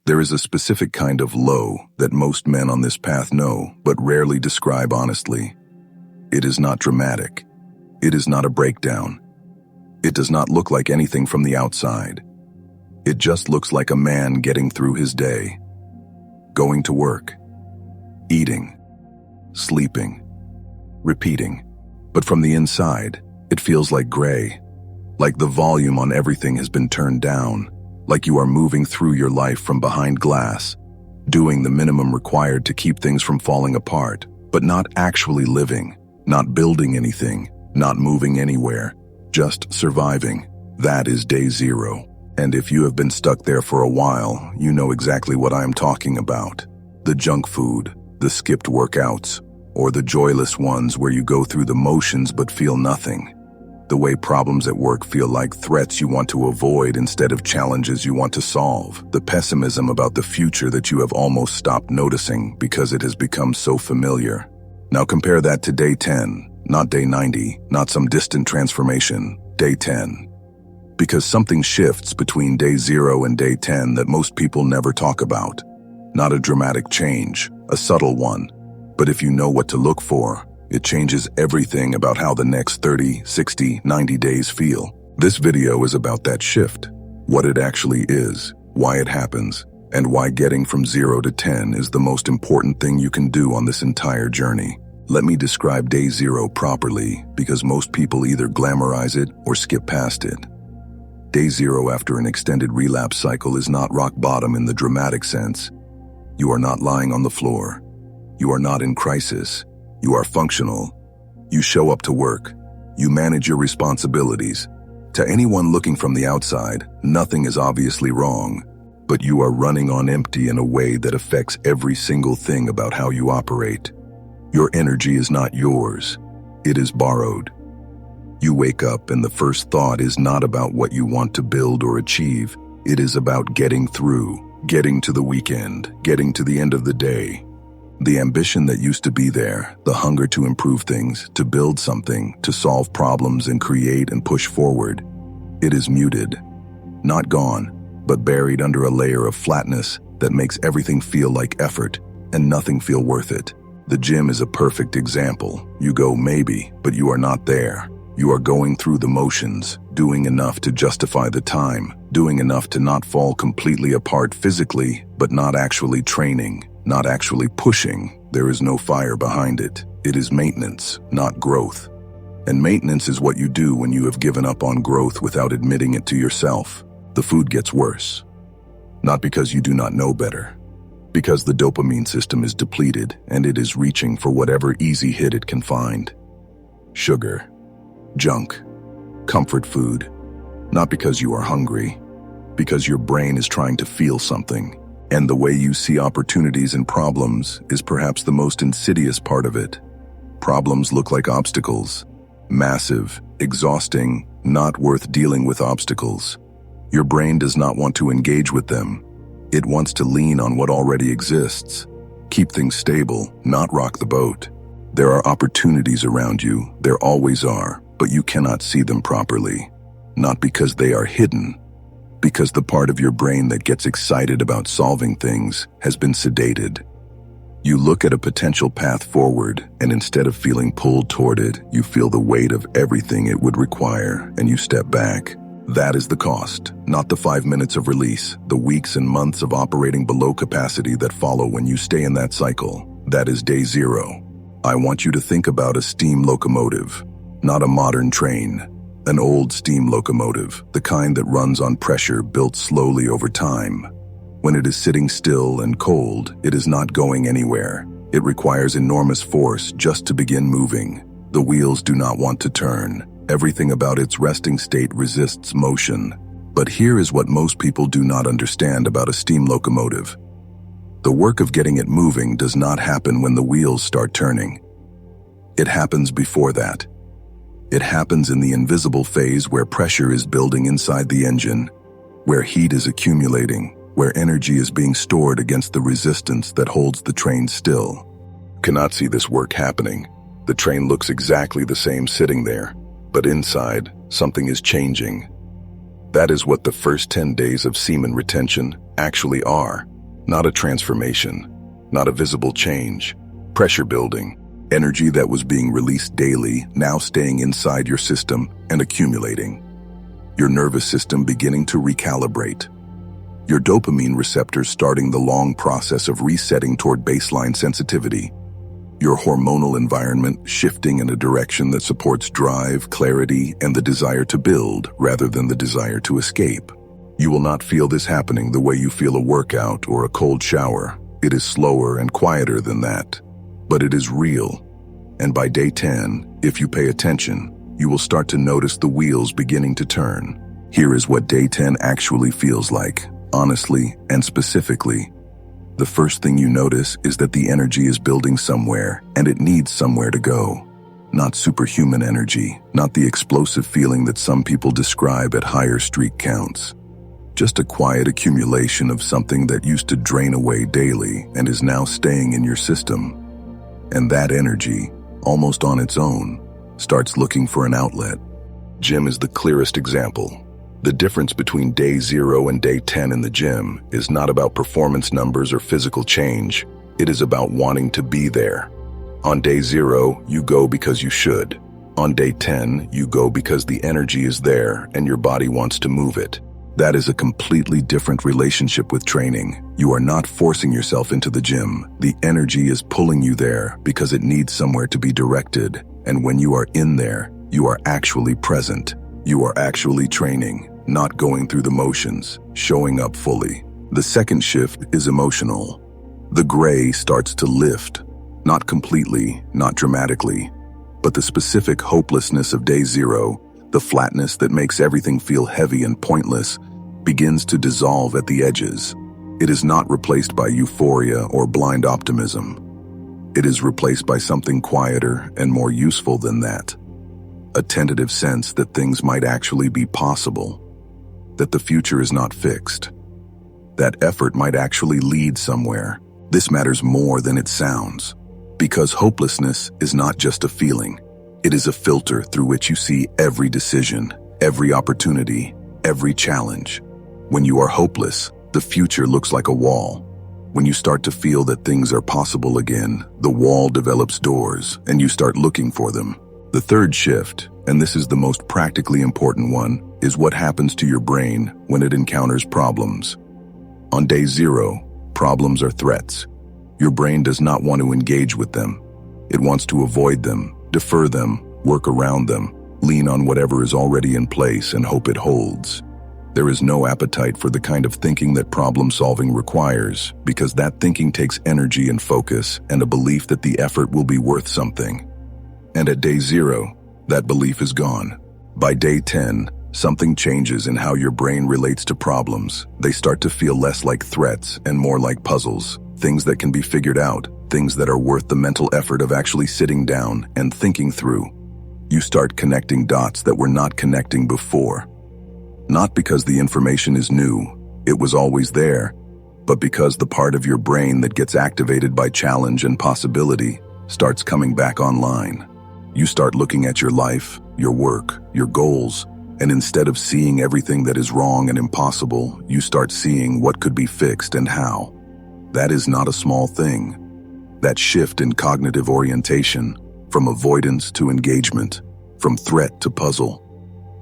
There is a specific kind of low that most men on this path know, but rarely describe honestly. It is not dramatic. It is not a breakdown. It does not look like anything from the outside. It just looks like a man getting through his day, going to work, eating, sleeping, repeating. But from the inside, it feels like gray, like the volume on everything has been turned down, like you are moving through your life from behind glass, doing the minimum required to keep things from falling apart, but not actually living, not building anything, not moving anywhere, just surviving. That is day zero. And if you have been stuck there for a while, you know exactly what I am talking about. The junk food, the skipped workouts, or the joyless ones where you go through the motions but feel nothing. The way problems at work feel like threats you want to avoid instead of challenges you want to solve. The pessimism about the future that you have almost stopped noticing because it has become so familiar. Now compare that to day 10, not day 90, not some distant transformation, day 10. Because something shifts between day 0 and day 10 that most people never talk about. Not a dramatic change, a subtle one. But if you know what to look for, it changes everything about how the next 30, 60, 90 days feel. This video is about that shift, what it actually is, why it happens, and why getting from 0 to 10 is the most important thing you can do on this entire journey. Let me describe day 0 properly, because most people either glamorize it or skip past it. Day 0 after an extended relapse cycle is not rock bottom in the dramatic sense. You are not lying on the floor. You are not in crisis. You are functional. You show up to work. You manage your responsibilities. To anyone looking from the outside, nothing is obviously wrong, but you are running on empty in a way that affects every single thing about how you operate. Your energy is not yours. It is borrowed. You wake up and the first thought is not about what you want to build or achieve. It is about getting through, getting to the weekend, getting to the end of the day. The ambition that used to be there, the hunger to improve things, to build something, to solve problems and create and push forward, it is muted. Not gone, but buried under a layer of flatness that makes everything feel like effort and nothing feel worth it. The gym is a perfect example. You go maybe, but you are not there. You are going through the motions, doing enough to justify the time, doing enough to not fall completely apart physically, but not actually training, not actually pushing. There is no fire behind it. It is maintenance, not growth. And maintenance is what you do when you have given up on growth without admitting it to yourself. The food gets worse. Not because you do not know better. Because the dopamine system is depleted and it is reaching for whatever easy hit it can find. Sugar. Junk, comfort food, not because you are hungry, because your brain is trying to feel something, and the way you see opportunities and problems is perhaps the most insidious part of it. Problems look like obstacles, massive, exhausting, not worth dealing with obstacles. Your brain does not want to engage with them. It wants to lean on what already exists, keep things stable, not rock the boat. There are opportunities around you, there always are. But you cannot see them properly. Not because they are hidden, because the part of your brain that gets excited about solving things has been sedated. You look at a potential path forward, and instead of feeling pulled toward it, you feel the weight of everything it would require, and you step back. That is the cost, not the 5 minutes of release, the weeks and months of operating below capacity that follow when you stay in that cycle. That is day 0. I want you to think about a steam locomotive. Not a modern train, an old steam locomotive, the kind that runs on pressure built slowly over time. When it is sitting still and cold, it is not going anywhere. It requires enormous force just to begin moving. The wheels do not want to turn. Everything about its resting state resists motion. But here is what most people do not understand about a steam locomotive. The work of getting it moving does not happen when the wheels start turning. It happens before that. It happens in the invisible phase where pressure is building inside the engine, where heat is accumulating, where energy is being stored against the resistance that holds the train still. Cannot see this work happening. The train looks exactly the same sitting there, but inside, something is changing. That is what the first 10 days of semen retention actually are. Not a transformation, not a visible change. Pressure building, energy that was being released daily, now staying inside your system and accumulating. Your nervous system beginning to recalibrate. Your dopamine receptors starting the long process of resetting toward baseline sensitivity. Your hormonal environment shifting in a direction that supports drive, clarity, and the desire to build rather than the desire to escape. You will not feel this happening the way you feel a workout or a cold shower. It is slower and quieter than that, but it is real. And by day 10, if you pay attention, you will start to notice the wheels beginning to turn. Here is what day 10 actually feels like, honestly and specifically. The first thing you notice is that the energy is building somewhere, and it needs somewhere to go. Not superhuman energy, not the explosive feeling that some people describe at higher streak counts. Just a quiet accumulation of something that used to drain away daily and is now staying in your system. And that energy, almost on its own, starts looking for an outlet. Gym is the clearest example. The difference between day 0 and day 10 in the gym is not about performance numbers or physical change. It is about wanting to be there. On day 0, you go because you should. On day 10, you go because the energy is there and your body wants to move it. That is a completely different relationship with training. You are not forcing yourself into the gym. The energy is pulling you there because it needs somewhere to be directed. And when you are in there, you are actually present. You are actually training, not going through the motions, showing up fully. The second shift is emotional. The gray starts to lift, not completely, not dramatically, but the specific hopelessness of day 0, the flatness that makes everything feel heavy and pointless, begins to dissolve at the edges. It is not replaced by euphoria or blind optimism. It is replaced by something quieter and more useful than that. A tentative sense that things might actually be possible, that the future is not fixed, that effort might actually lead somewhere. This matters more than it sounds, because hopelessness is not just a feeling. It is a filter through which you see every decision, every opportunity, every challenge. When you are hopeless, the future looks like a wall. When you start to feel that things are possible again, the wall develops doors, and you start looking for them. The third shift, and this is the most practically important one, is what happens to your brain when it encounters problems. On day 0, problems are threats. Your brain does not want to engage with them. It wants to avoid them, defer them, work around them, lean on whatever is already in place and hope it holds. There is no appetite for the kind of thinking that problem-solving requires, because that thinking takes energy and focus and a belief that the effort will be worth something. And at day 0, that belief is gone. By day 10, something changes in how your brain relates to problems. They start to feel less like threats and more like puzzles, things that can be figured out, things that are worth the mental effort of actually sitting down and thinking through. You start connecting dots that were not connecting before. Not because the information is new, it was always there, but because the part of your brain that gets activated by challenge and possibility starts coming back online. You start looking at your life, your work, your goals, and instead of seeing everything that is wrong and impossible, you start seeing what could be fixed and how. That is not a small thing. That shift in cognitive orientation, from avoidance to engagement, from threat to puzzle,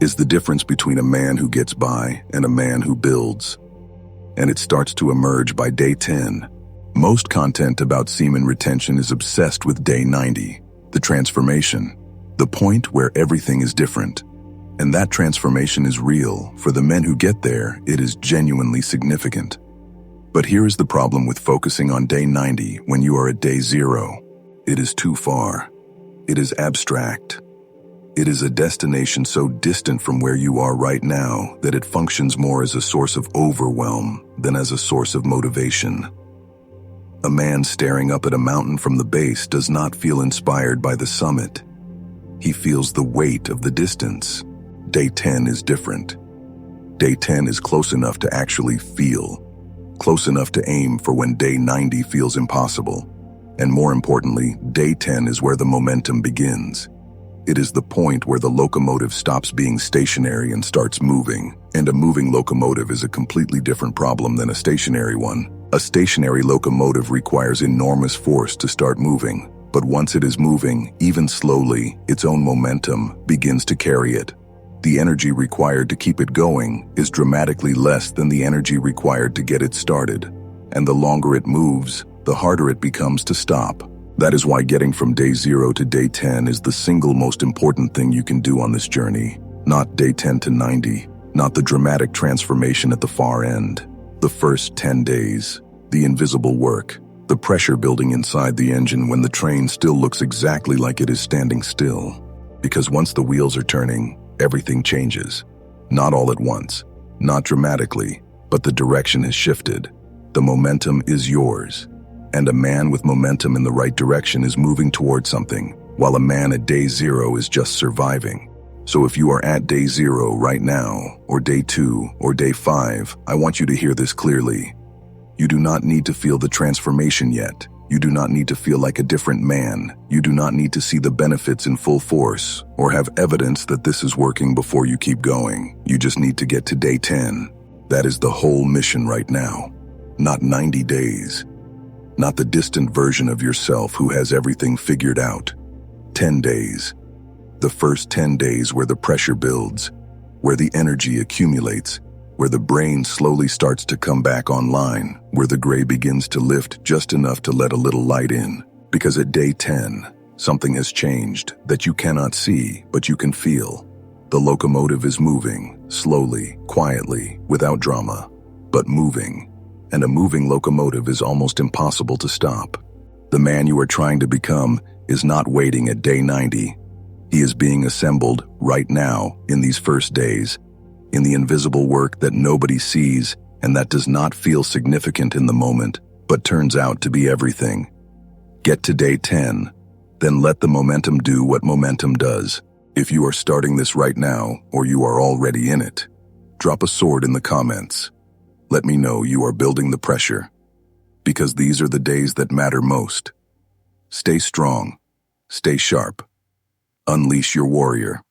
is the difference between a man who gets by and a man who builds. And it starts to emerge by day 10. Most content about semen retention is obsessed with day 90, the transformation, the point where everything is different. And that transformation is real. For the men who get there, it is genuinely significant. But here is the problem with focusing on day 90 when you are at day 0. It is too far. It is abstract. It is a destination so distant from where you are right now that it functions more as a source of overwhelm than as a source of motivation. A man staring up at a mountain from the base does not feel inspired by the summit. He feels the weight of the distance. Day 10 is different. Day 10 is close enough to actually feel, close enough to aim for when day 90 feels impossible. And more importantly, day 10 is where the momentum begins. It is the point where the locomotive stops being stationary and starts moving, and a moving locomotive is a completely different problem than a stationary one. A stationary locomotive requires enormous force to start moving, but once it is moving, even slowly, its own momentum begins to carry it. The energy required to keep it going is dramatically less than the energy required to get it started, and the longer it moves, the harder it becomes to stop. That is why getting from day 0 to day 10 is the single most important thing you can do on this journey. Not day 10 to 90, not the dramatic transformation at the far end. The first 10 days, the invisible work, the pressure building inside the engine when the train still looks exactly like it is standing still. Because once the wheels are turning, everything changes. Not all at once, not dramatically, but the direction has shifted. The momentum is yours. And a man with momentum in the right direction is moving towards something, while a man at day 0 is just surviving. So if you are at day 0 right now, or day 2, or day 5, I want you to hear this clearly. You do not need to feel the transformation yet. You do not need to feel like a different man. You do not need to see the benefits in full force, or have evidence that this is working before you keep going. You just need to get to day 10. That is the whole mission right now. Not 90 days. Not the distant version of yourself who has everything figured out. 10 days. The first 10 days where the pressure builds, where the energy accumulates, where the brain slowly starts to come back online, where the gray begins to lift just enough to let a little light in. Because at day 10, something has changed that you cannot see, but you can feel. The locomotive is moving, slowly, quietly, without drama, but moving. And a moving locomotive is almost impossible to stop. The man you are trying to become is not waiting at day 90. He is being assembled right now in these first days, in the invisible work that nobody sees and that does not feel significant in the moment, but turns out to be everything. Get to day 10, then let the momentum do what momentum does. If you are starting this right now, or you are already in it, drop a sword in the comments. Let me know you are building the pressure, because these are the days that matter most. Stay strong, stay sharp, unleash your warrior.